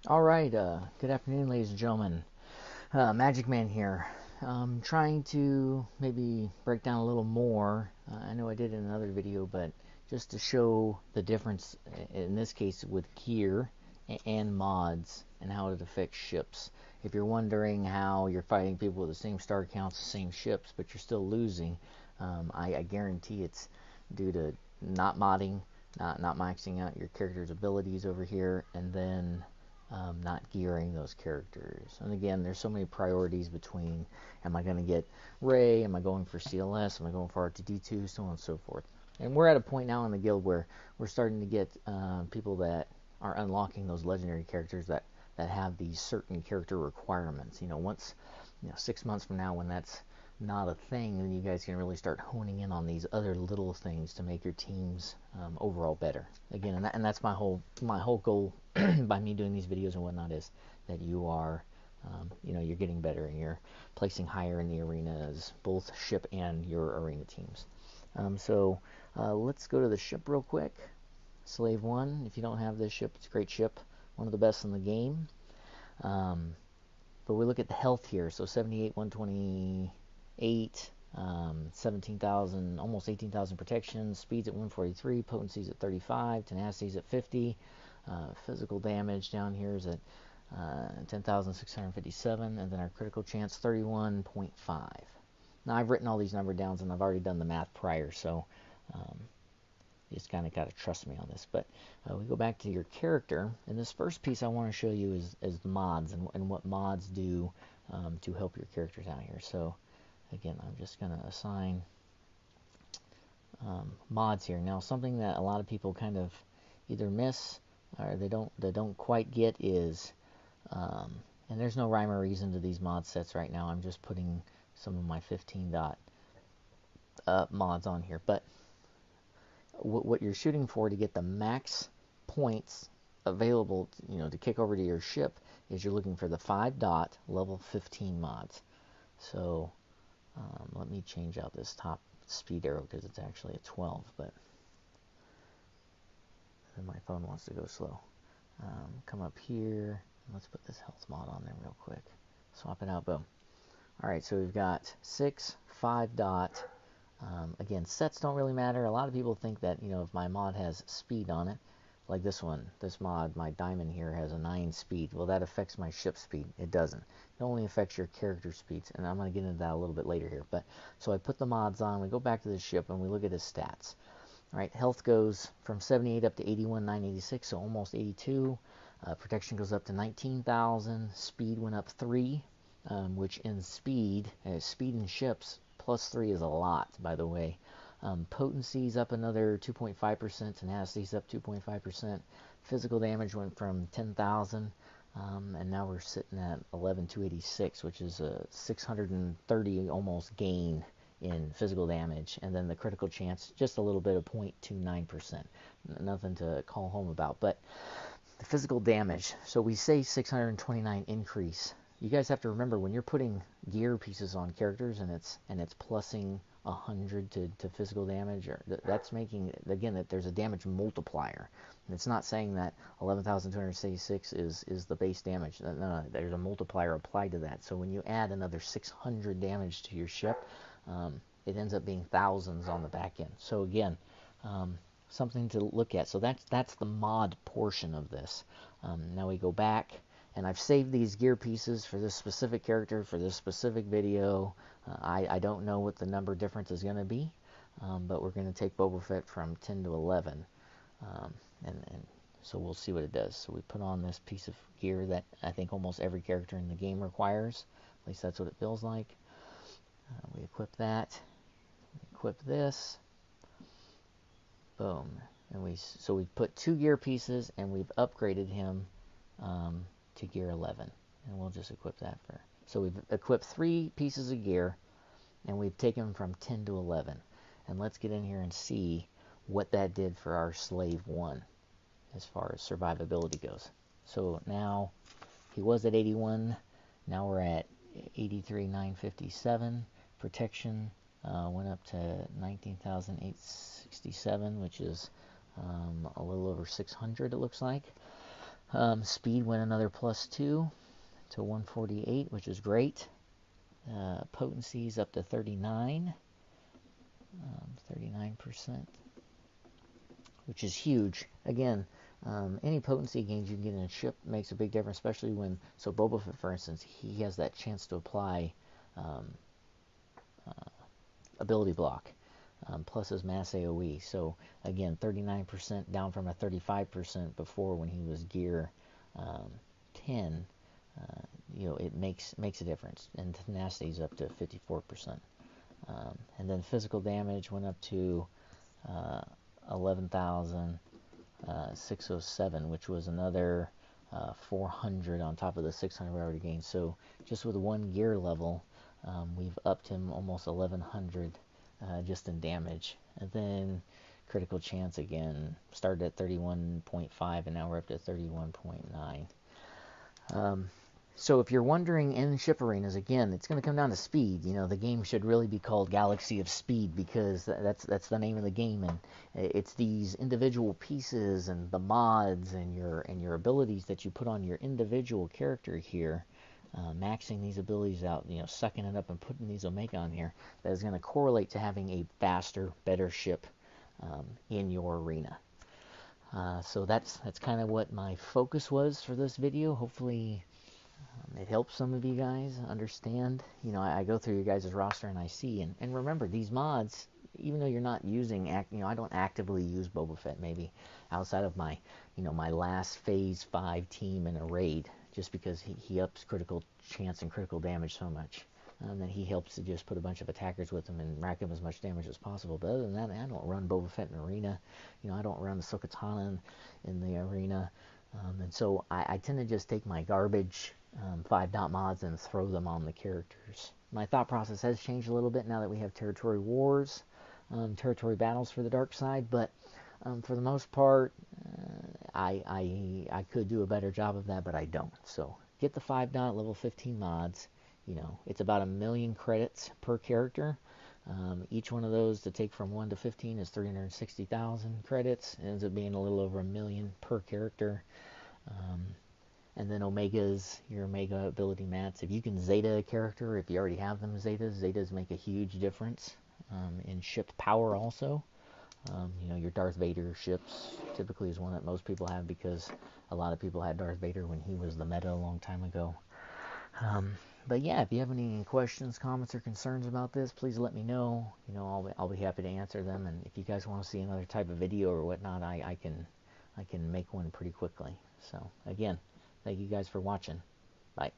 All right, good afternoon, ladies and gentlemen. Magic Man here. Trying to maybe break down a little more. I know I did in another video, but just to show the difference in this case with gear and mods and how it affects ships. If you're wondering how you're fighting people with the same star counts, the same ships, but you're still losing, I guarantee it's due to not modding, not maxing out your character's abilities over here, and then not gearing those characters. And again, there's so many priorities between, am I going to get Ray, am I going for CLS, am I going for R2D2, so on and so forth. And we're at a point now in the guild where we're starting to get people that are unlocking those legendary characters that have these certain character requirements. Once 6 months from now, when that's not a thing, then you guys can really start honing in on these other little things to make your teams overall better. Again, and that's my whole goal by me doing these videos and whatnot, is that you are you're getting better and you're placing higher in the arenas, both ship and your arena teams. So let's go to the ship real quick. Slave 1. If you don't have this ship, it's a great ship, one of the best in the game. But we look at the health here. So 78, 128, 17,000, almost 18,000 protection, speeds at 143, potencies at 35, tenacities at 50, physical damage down here is at 10,657, and then our critical chance 31.5. Now I've written all these number downs and I've already done the math prior, so you just kind of got to trust me on this. But we go back to your character, and this first piece I want to show you is the mods and what mods do to help your characters out here. So again, I'm just going to assign mods here. Now, something that a lot of people kind of either miss or they don't quite get is, and there's no rhyme or reason to these mod sets right now. I'm just putting some of my 15 dot mods on here, but what you're shooting for to get the max points available, to kick over to your ship, is you're looking for the 5 dot level 15 mods. So let me change out this top speed arrow because it's actually a 12, but then my phone wants to go slow. Come up here, let's put this health mod on there real quick. Swap it out, boom. Alright, so we've got 6, 5 dot. Again, sets don't really matter. A lot of people think that, if my mod has speed on it, like this mod, my diamond here has a 9 speed. Well, that affects my ship speed. It doesn't. It only affects your character speeds, and I'm going to get into that a little bit later here. But so I put the mods on, we go back to the ship, and we look at his stats. All right, health goes from 78 up to 81,986, so almost 82. Protection goes up to 19,000. Speed went up 3, which in speed in ships, plus 3 is a lot, by the way. Potency's up another 2.5%, tenacity's up 2.5%. Physical damage went from 10,000, and now we're sitting at 11,286, which is a 630 almost gain in physical damage. And then the critical chance, just a little bit of 0.29%. Nothing to call home about. But the physical damage, so we say 629 increase. You guys have to remember, when you're putting gear pieces on characters and it's plussing 100 to physical damage, that's making, again, that there's a damage multiplier. And it's not saying that 11,266 is the base damage. No, there's a multiplier applied to that. So when you add another 600 damage to your ship, it ends up being thousands on the back end. So again, something to look at. So that's the mod portion of this. Now we go back, and I've saved these gear pieces for this specific character, for this specific video. I don't know what the number difference is going to be, but we're going to take Boba Fett from 10 to 11, and so we'll see what it does. So we put on this piece of gear that I think almost every character in the game requires. At least that's what it feels like. We equip that. We equip this. Boom. And we've put 2 gear pieces, and we've upgraded him to gear 11, and we'll just equip that for. So we've equipped 3 pieces of gear, and we've taken them from 10 to 11. And let's get in here and see what that did for our slave 1 as far as survivability goes. So now he was at 81. Now we're at 83,957. Protection went up to 19,867, which is a little over 600, it looks like. Speed went another +2 to 148, which is great. Potency is up to 39, 39%, which is huge. Again, any potency gains you can get in a ship makes a big difference, especially when, so Boba Fett, for instance, he has that chance to apply ability block, plus his mass AoE. So again, 39% down from a 35% before when he was gear 10. It makes a difference, and tenacity is up to 54%. And then physical damage went up to 11,607, which was another 400 on top of the 600 we already gained. So just with one gear level, we've upped him almost 1,100 just in damage. And then critical chance again started at 31.5, and now we're up to 31.9. So if you're wondering, in ship arenas, again, it's going to come down to speed. The game should really be called Galaxy of Speed, because that's the name of the game, and it's these individual pieces and the mods and your abilities that you put on your individual character here, maxing these abilities out, sucking it up and putting these Omega on here, that is going to correlate to having a faster, better ship in your arena. So that's kind of what my focus was for this video. Hopefully it helps some of you guys understand. I go through your guys' roster and I see, and remember, these mods, even though you're not using, I don't actively use Boba Fett, maybe outside of my, my last phase 5 team in a raid, just because he ups critical chance and critical damage so much. That he helps to just put a bunch of attackers with him and rack up as much damage as possible. But other than that, I don't run Boba Fett in arena. I don't run the Sokatana in the arena. And so I tend to just take my garbage 5-dot mods and throw them on the characters. My thought process has changed a little bit now that we have territory wars, territory battles for the dark side, but for the most part, I could do a better job of that, but I don't. So get the 5-dot level 15 mods. It's about 1 million credits per character. Each one of those to take from 1 to 15 is 360,000 credits. It ends up being a little over 1 million per character. And then Omegas, your Omega ability mats. If you can Zeta a character, if you already have them Zetas make a huge difference in ship power also. Your Darth Vader ships typically is one that most people have, because a lot of people had Darth Vader when he was the meta a long time ago. But yeah, if you have any questions, comments, or concerns about this, please let me know. I'll be happy to answer them. And if you guys want to see another type of video or whatnot, I can make one pretty quickly. So again, thank you guys for watching. Bye.